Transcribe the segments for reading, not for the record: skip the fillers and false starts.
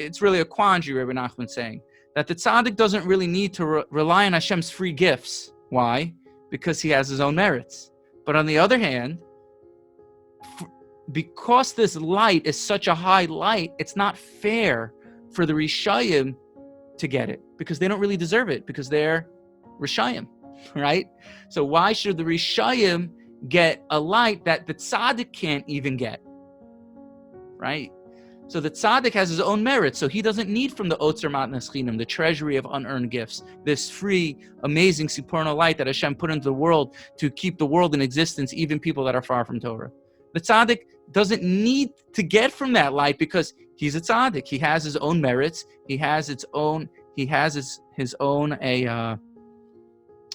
it's really a quandary, Rabbi Nachman saying, that the tzaddik doesn't really need to rely on Hashem's free gifts. Why? Because he has his own merits. But on the other hand, because this light is such a high light, it's not fair for the Rishayim to get it, because they don't really deserve it, because they're Rishayim, right? So why should the Rishayim get a light that the tzaddik can't even get, right? So the tzaddik has his own merits, so he doesn't need from the Otzer Matnas Chinam, the treasury of unearned gifts, this free, amazing, supernal light that Hashem put into the world to keep the world in existence, even people that are far from Torah. The tzaddik doesn't need to get from that light because he's a tzaddik. He has his own merits. He has his own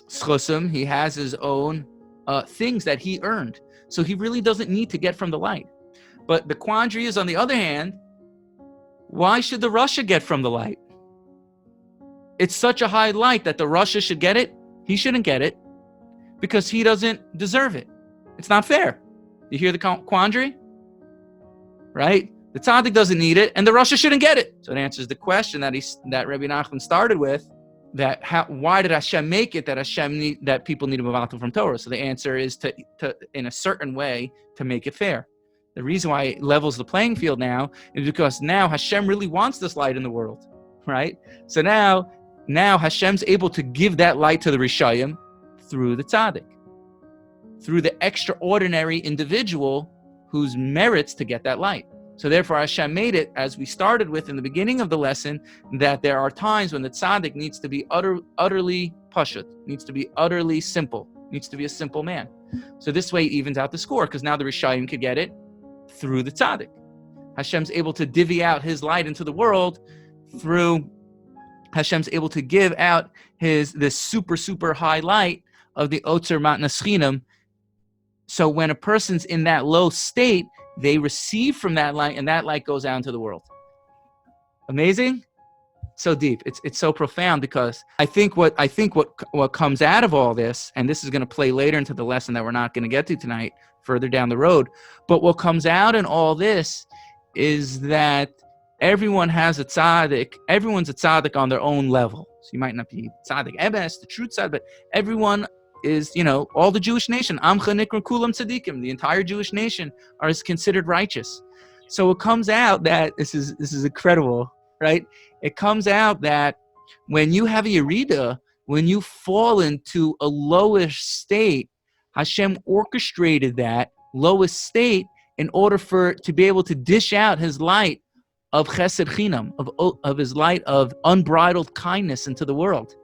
schusum. He has his own things that he earned. So he really doesn't need to get from the light. But the quandary is, on the other hand, why should the Rasha get from the light? It's such a high light that the Rasha should get it. He shouldn't get it because he doesn't deserve it. It's not fair. You hear the quandary? Right? The tzaddik doesn't need it, and the Rasha shouldn't get it. So it answers the question that Rabbi Nachman started with, why did Hashem make it that people need a mevatel from Torah? So the answer is to in a certain way to make it fair. The reason why it levels the playing field now is because now Hashem really wants this light in the world, right? So now Hashem's able to give that light to the Rishayim through the tzaddik, through the extraordinary individual whose merits to get that light. So therefore Hashem made it, as we started with in the beginning of the lesson, that there are times when the tzaddik needs to be utterly pashut, needs to be utterly simple, needs to be a simple man. So this way it evens out the score, because now the Rishayim could get it through the tzaddik. Hashem's able to divvy out his light into the world through Hashem's able to give out this super high light of the Otzer Matnas Chinam. So when a person's in that low state, they receive from that light, and that light goes out into the world. Amazing? So deep. It's so profound, because I think what comes out of all this, and this is going to play later into the lesson that we're not going to get to tonight, further down the road, but what comes out in all this is that everyone has a tzaddik. Everyone's a tzaddik on their own level. So you might not be tzaddik emes, the true tzaddik, but everyone is, all the Jewish nation, Amcha Nikra Kulam Tzadikim, the entire Jewish nation is considered righteous. So it comes out that, this is incredible, right? It comes out that when you have a yerida, when you fall into a lowish state, Hashem orchestrated that lowest state in order to be able to dish out his light of chesed chinam, of his light of unbridled kindness into the world.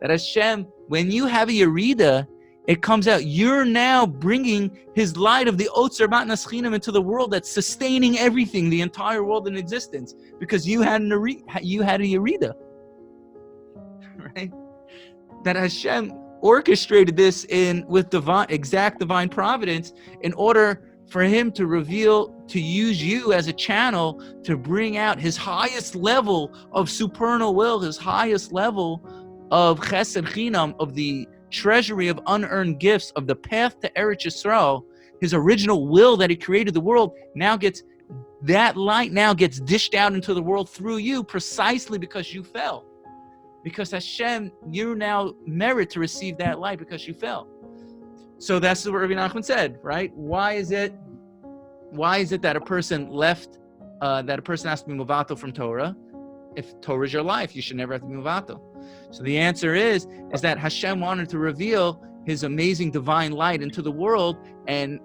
That Hashem, when you have a yerida, it comes out, you're now bringing his light of the Otzer Matnas Chinam into the world that's sustaining everything, the entire world in existence, because you had a yerida, right? That Hashem orchestrated this with exact divine providence in order for him to use you as a channel to bring out his highest level of supernal will, his highest level of chesed chinam, of the treasury of unearned gifts, of the path to Eretz Yisrael, his original will that he created the world, that light now gets dished out into the world through you, precisely because you fell. Because Hashem, you now merit to receive that light because you fell. So that's what Rabbi Nachman said, right? Why is it that a person has to be mevatel from Torah? If Torah is your life, you should never have to be mevatel. So the answer is that Hashem wanted to reveal his amazing divine light into the world and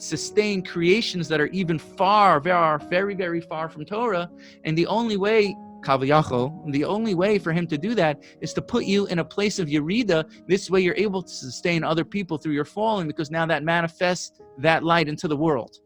sustain creations that are even very, very far from Torah. And the only way, Kavayachol, the only way for him to do that is to put you in a place of yerida. This way you're able to sustain other people through your falling, because now that manifests that light into the world.